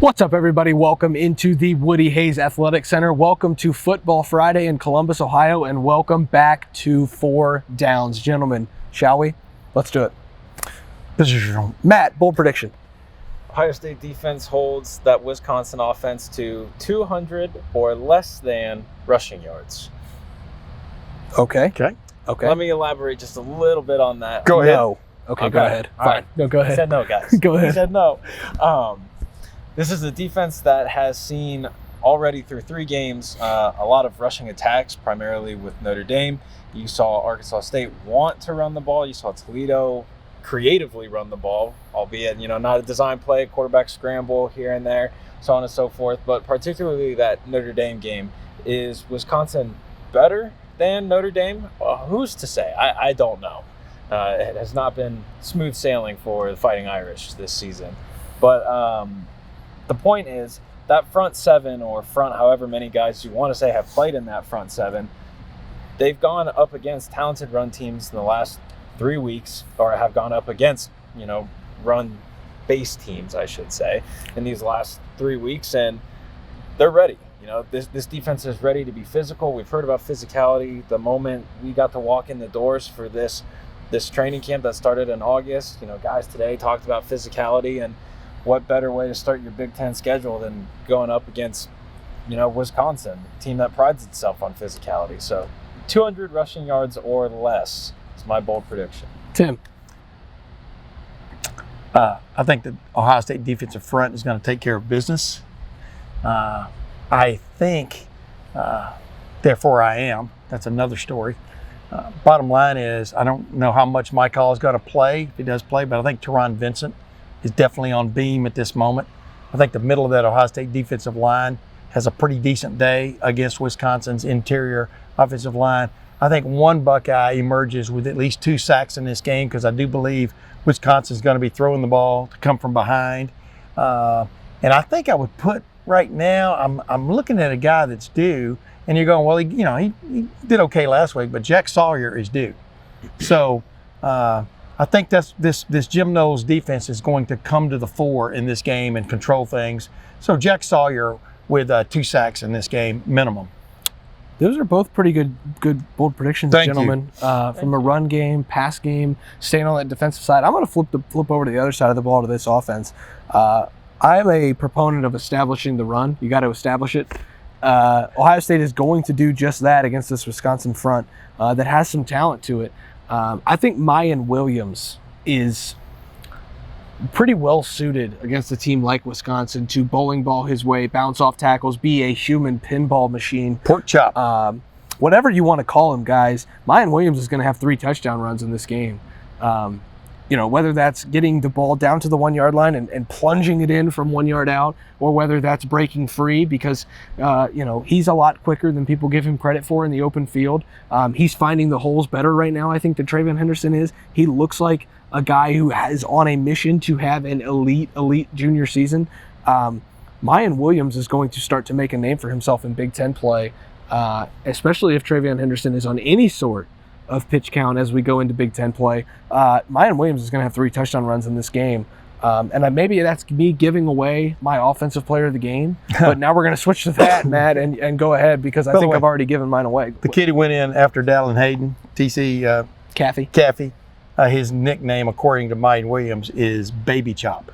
What's up, everybody? Welcome into the Woody Hayes Athletic Center. Welcome to Football Friday in Columbus, Ohio, and welcome back to 4 Downs. Gentlemen, shall we? Let's do it. Matt, bold prediction. Ohio State defense holds that Wisconsin offense to 200 or less than rushing yards. Okay. Let me elaborate just a little bit on that. Go ahead. No. Okay, go ahead. All Fine. right. No, go ahead. I said no, guys. Go ahead. I said no. This is a defense that has seen already through 3 games a lot of rushing attacks, primarily with Notre Dame. You saw Arkansas State want to run the ball. You saw Toledo creatively run the ball, albeit, not a design play, quarterback scramble here and there, so on and so forth. But particularly that Notre Dame game, is Wisconsin better than Notre Dame? Who's to say? I don't know. It has not been smooth sailing for the Fighting Irish this season. But the point is that front 7, or front however many guys you want to say have played in that front 7, they've gone up against talented run teams in the last 3 weeks, or have gone up against, run-based teams, I should say, in these last 3 weeks, and they're ready. This defense is ready to be physical. We've heard about physicality the moment we got to walk in the doors for this training camp that started in August. Guys today talked about physicality, and what better way to start your Big Ten schedule than going up against, Wisconsin, a team that prides itself on physicality. So 200 rushing yards or less is my bold prediction. Tim. I think the Ohio State defensive front is going to take care of business. I think, therefore I am. That's another story. Bottom line is, I don't know how much Mike Hall is going to play, if he does play, but I think Teron Vincent is definitely on beam at this moment. I think the middle of that Ohio State defensive line has a pretty decent day against Wisconsin's interior offensive line. I think one Buckeye emerges with at least 2 sacks in this game, because I do believe Wisconsin's going to be throwing the ball to come from behind. And I think I would put right now, I'm looking at a guy that's due, and you're going, well, he did okay last week, but Jack Sawyer is due. So I think this Jim Knowles defense is going to come to the fore in this game and control things. So Jack Sawyer with 2 sacks in this game minimum. Those are both pretty good bold predictions, Thank gentlemen. From a run game, pass game, staying on that defensive side. I'm going to flip over to the other side of the ball to this offense. I'm a proponent of establishing the run. You got to establish it. Ohio State is going to do just that against this Wisconsin front that has some talent to it. I think Mayan Williams is pretty well suited against a team like Wisconsin to bowling ball his way, bounce off tackles, be a human pinball machine. Pork chop. Whatever you want to call him, guys. Mayan Williams is going to have 3 touchdown runs in this game. Whether that's getting the ball down to the 1-yard line and plunging it in from 1 yard out, or whether that's breaking free because, he's a lot quicker than people give him credit for in the open field. He's finding the holes better right now, I think, than TreVeyon Henderson is. He looks like a guy who is on a mission to have an elite junior season. Mayan Williams is going to start to make a name for himself in Big Ten play, especially if TreVeyon Henderson is on any sort of pitch count as we go into Big Ten play. Mayan Williams is going to have 3 touchdown runs in this game. And maybe that's me giving away my offensive player of the game. But now we're going to switch to that, Matt, and go ahead, because I think I've already given mine away. The kid who went in after Dallin Hayden, TC Caffey, his nickname, according to Mayan Williams, is Baby Chop.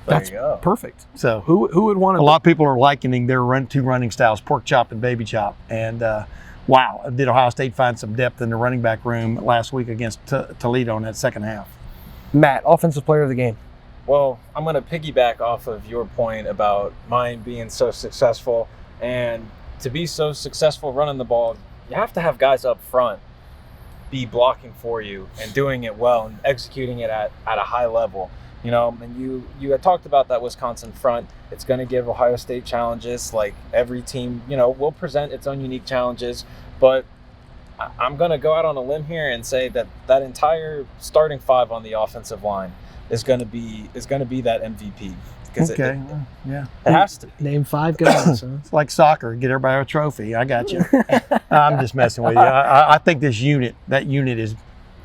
That's perfect. So who would want to? A lot of people are likening their 2 running styles, Pork Chop and Baby Chop. And wow, did Ohio State find some depth in the running back room last week against Toledo in that second half. Matt, offensive player of the game. Well, I'm going to piggyback off of your point about mine being so successful. And to be so successful running the ball, you have to have guys up front be blocking for you and doing it well and executing it at a high level. And you had talked about that Wisconsin front. It's going to give Ohio State challenges. Like every team, will present its own unique challenges. But I'm going to go out on a limb here and say that entire starting 5 on the offensive line is going to be that MVP. Okay, it has to. Name 5 guys. Huh? It's like soccer. Get everybody a trophy. I got you. I'm just messing with you. I think that unit is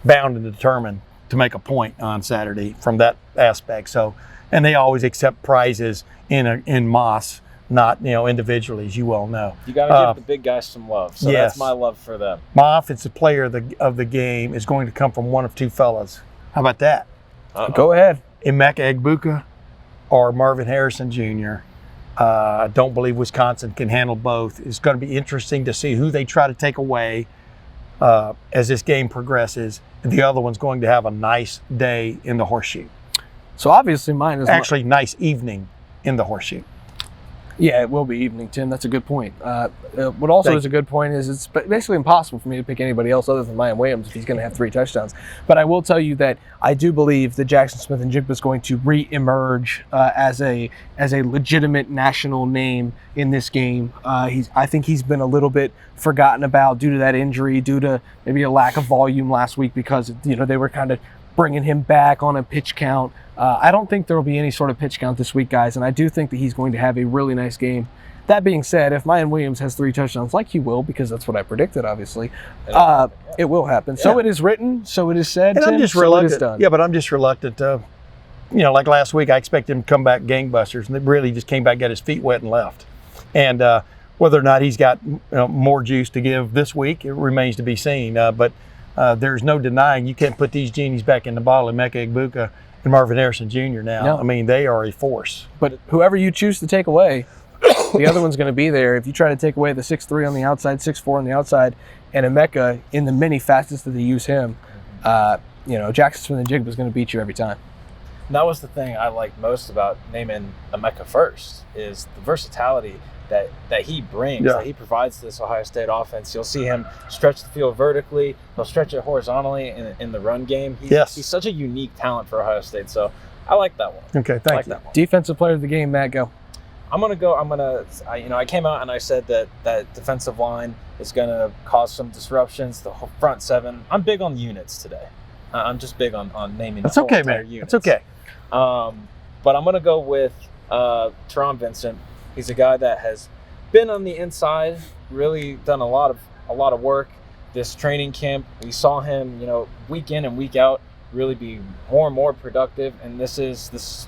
bound to determine to make a point on Saturday from that aspect. So, and they always accept prizes in Moss, not individually, as you well know. You got to give the big guys some love. So yes. That's my love for them. My offensive player of the game is going to come from one of two fellas. How about that? Go ahead. Emeka Egbuka or Marvin Harrison Jr. I don't believe Wisconsin can handle both. It's going to be interesting to see who they try to take away as this game progresses. And the other one's going to have a nice day in the Horseshoe. So obviously mine is actually nice evening in the Horseshoe. Yeah, it will be evening, Tim. That's a good point. What also is a good point is it's basically impossible for me to pick anybody else other than Mayan Williams if he's going to have 3 touchdowns. But I will tell you that I do believe that Jackson Smith-Njigba is going to re-emerge as a legitimate national name in this game. I think he's been a little bit forgotten about due to that injury, due to maybe a lack of volume last week because they were kind of bringing him back on a pitch count. I don't think there will be any sort of pitch count this week, guys, and I do think that he's going to have a really nice game. That being said, if Mayan Williams has 3 touchdowns, like he will, because that's what I predicted, obviously, it will happen. Yeah. So it is written, so it is said, and Tim, I'm just reluctant. So it is done. Yeah, but I'm just reluctant to, like last week, I expected him to come back gangbusters, and they really just came back, got his feet wet, and left. And whether or not he's got more juice to give this week, it remains to be seen. But there's no denying you can't put these genies back in the bottle, Emeka Egbuka and Marvin Harrison Jr. now. No. I mean, they are a force. But whoever you choose to take away, the other one's going to be there. If you try to take away the 6'3" on the outside, 6'4" on the outside, and Emeka in the many facets that they use him, Jackson Smith-Njigba is going to beat you every time. And that was the thing I liked most about naming Emeka first, is the versatility that he brings, that he provides to this Ohio State offense. You'll see him stretch the field vertically. He'll stretch it horizontally in the run game. He's such a unique talent for Ohio State. So I like that one. Okay, thank you. Defensive player of the game, Matt, go. I came out and I said that defensive line is going to cause some disruptions. The front 7. I'm big on units today. I'm just big on naming the whole entire units. That's okay. But I'm going to go with Teron Vincent. He's a guy that has been on the inside, really done a lot of work this training camp. We saw him, week in and week out, really be more and more productive. And this is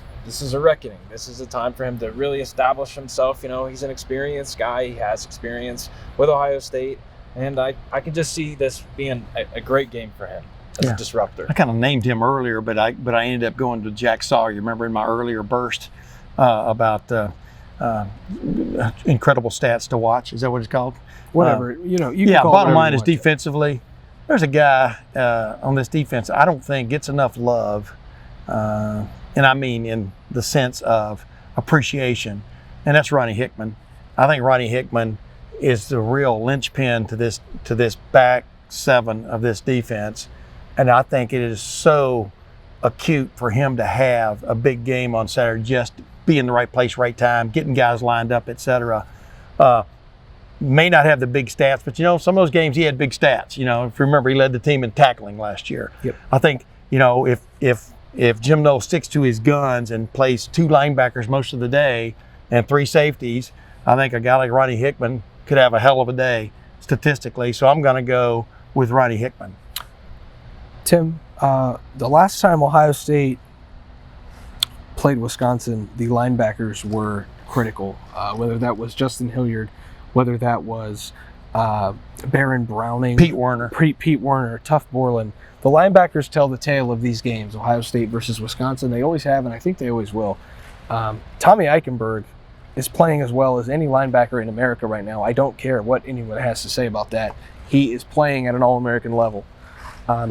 a reckoning. This is a time for him to really establish himself. He's an experienced guy. He has experience with Ohio State, and I can just see this being a great game for him as a disruptor. I kind of named him earlier, but I ended up going to Jack Sawyer. Remember in my earlier burst about incredible stats to watch. Is that what it's called? Whatever. Bottom line is defensively, there's a guy on this defense I don't think gets enough love, and I mean in the sense of appreciation, and that's Ronnie Hickman. I think Ronnie Hickman is the real linchpin to this back 7 of this defense, and I think it is so acute for him to have a big game on Saturday, just be in the right place, right time, getting guys lined up, etc. May not have the big stats, but some of those games he had big stats. If you remember, he led the team in tackling last year. Yep. I think if Jim Knowles sticks to his guns and plays 2 linebackers most of the day and 3 safeties, I think a guy like Ronnie Hickman could have a hell of a day statistically. So I'm going to go with Ronnie Hickman. Tim, the last time Ohio State played Wisconsin, the linebackers were critical, whether that was Justin Hilliard, whether that was Baron Browning, Pete Werner, Tuff Borland. The linebackers tell the tale of these games, Ohio State versus Wisconsin. They always have, and I think they always will. Tommy Eichenberg is playing as well as any linebacker in America right now. I don't care what anyone has to say about that. He is playing at an All-American level.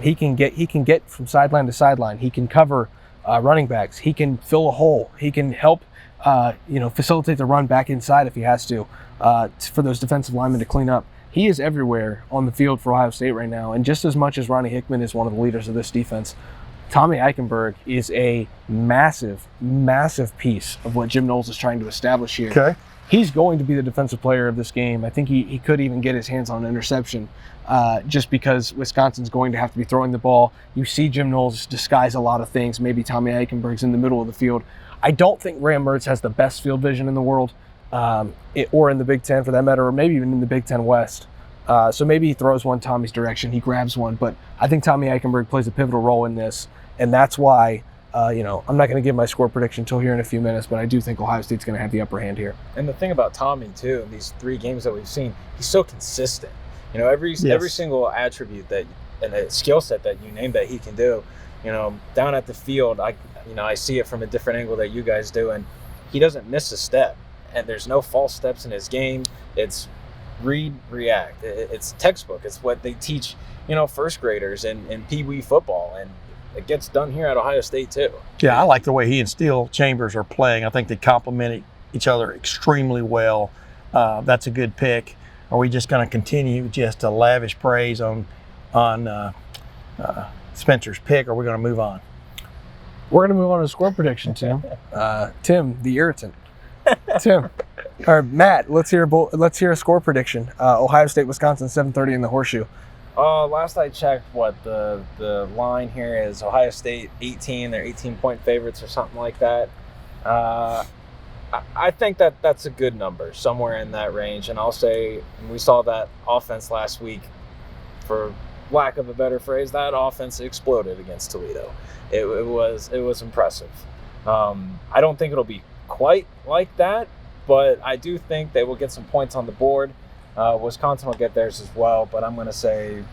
He can get from sideline to sideline. He can cover running backs. He can fill a hole. He can help, facilitate the run back inside if he has to, for those defensive linemen to clean up. He is everywhere on the field for Ohio State right now. And just as much as Ronnie Hickman is one of the leaders of this defense, Tommy Eichenberg is a massive, massive piece of what Jim Knowles is trying to establish here. Okay. He's going to be the defensive player of this game. I think he could even get his hands on an interception just because Wisconsin's going to have to be throwing the ball. You see Jim Knowles disguise a lot of things. Maybe Tommy Eichenberg's in the middle of the field. I don't think Graham Mertz has the best field vision in the world, or in the Big Ten for that matter, or maybe even in the Big Ten West. So maybe he throws one Tommy's direction, he grabs one, but I think Tommy Eichenberg plays a pivotal role in this. And that's why, I'm not going to give my score prediction until here in a few minutes, but I do think Ohio State's going to have the upper hand here. And the thing about Tommy, too, in these 3 games that we've seen, he's so consistent. Every single attribute and a skill set that you name that he can do, down at the field, I see it from a different angle that you guys do, and he doesn't miss a step. And there's no false steps in his game. It's read, react. It's textbook. It's what they teach, first graders in Pee Wee football, and it gets done here at Ohio State too. Yeah, I like the way he and Steel Chambers are playing. I think they complement each other extremely well. That's a good pick. Are we just going to continue just to lavish praise on Spencer's pick, or are we going to move on? We're going to move on to score prediction, Tim. Tim, the irritant. Tim. All right, Matt, let's hear a score prediction. Ohio State, Wisconsin, 7:30 in the Horseshoe. Last I checked, the line here is Ohio State 18. They're 18-point favorites or something like that. I think that's a good number, somewhere in that range. And I'll say, we saw that offense last week, for lack of a better phrase, that offense exploded against Toledo. It was impressive. I don't think it'll be quite like that, but I do think they will get some points on the board. Wisconsin will get theirs as well, but I'm going to say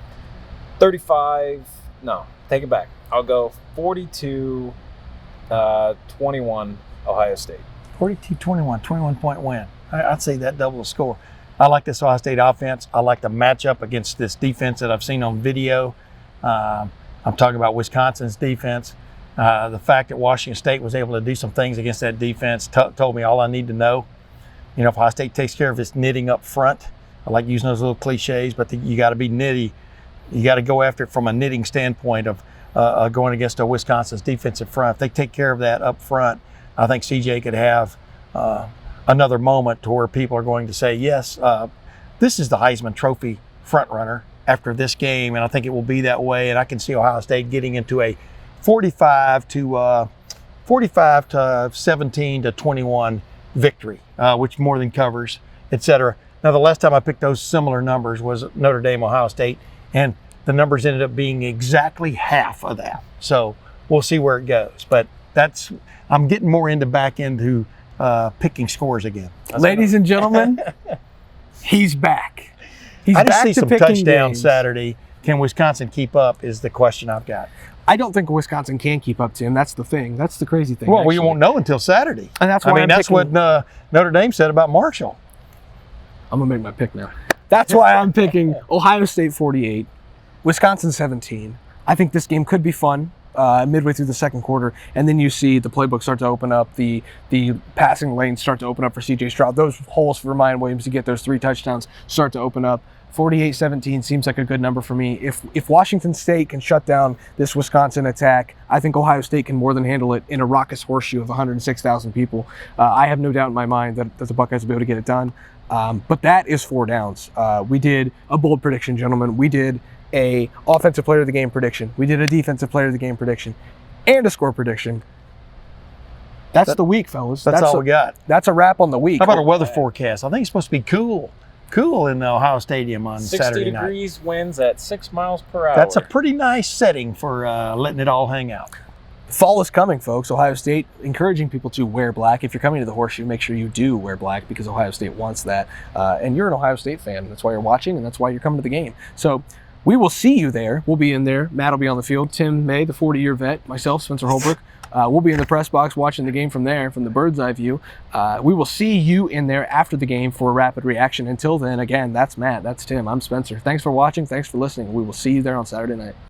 35. No, take it back. I'll go 42-21 Ohio State. 42-21, 21-point win. I'd say that double the score. I like this Ohio State offense. I like the matchup against this defense that I've seen on video. I'm talking about Wisconsin's defense. The fact that Washington State was able to do some things against that defense told me all I need to know. If Ohio State takes care of its knitting up front, I like using those little cliches, but you got to be nitty. You got to go after it from a knitting standpoint of going against Wisconsin's defensive front. If they take care of that up front, I think CJ could have another moment to where people are going to say, yes, this is the Heisman Trophy front runner after this game, and I think it will be that way. And I can see Ohio State getting into a 45 to 17 to 21 victory, which more than covers, etc. Now, the last time I picked those similar numbers was Notre Dame, Ohio State, and the numbers ended up being exactly half of that. So we'll see where it goes. But I'm getting more back into picking scores again. Ladies and gentlemen, he's back. I just see some touchdowns Saturday. Can Wisconsin keep up is the question I've got. I don't think Wisconsin can keep up, Tim. That's the thing. That's the crazy thing. Well, we won't know until Saturday. And that's why that's what Notre Dame said about Marshall. I'm going to make my pick now. That's why I'm picking Ohio State 48, Wisconsin 17. I think this game could be fun midway through the second quarter, and then you see the playbook start to open up, the passing lanes start to open up for C.J. Stroud. Those holes for Ryan Williams to get those 3 touchdowns start to open up. 48-17 seems like a good number for me. If Washington State can shut down this Wisconsin attack, I think Ohio State can more than handle it in a raucous Horseshoe of 106,000 people. I have no doubt in my mind that the Buckeyes will be able to get it done. But that is 4 downs. We did a bold prediction, gentlemen. We did a offensive player of the game prediction. We did a defensive player of the game prediction and a score prediction. That's the week, fellas. That's all we got. That's a wrap on the week. How about a weather forecast? I think it's supposed to be cool in the Ohio Stadium on 60 Saturday night. 60 degrees, winds at 6 miles per hour. That's a pretty nice setting for letting it all hang out. Fall is coming, folks. Ohio State encouraging people to wear black. If you're coming to the Horseshoe, make sure you do wear black because Ohio State wants that. And you're an Ohio State fan. That's why you're watching, and that's why you're coming to the game. So we will see you there. We'll be in there. Matt will be on the field. Tim May, the 40-year vet. Myself, Spencer Holbrook. We'll be in the press box watching the game from there, from the bird's eye view. We will see you in there after the game for a rapid reaction. Until then, again, that's Matt. That's Tim. I'm Spencer. Thanks for watching. Thanks for listening. We will see you there on Saturday night.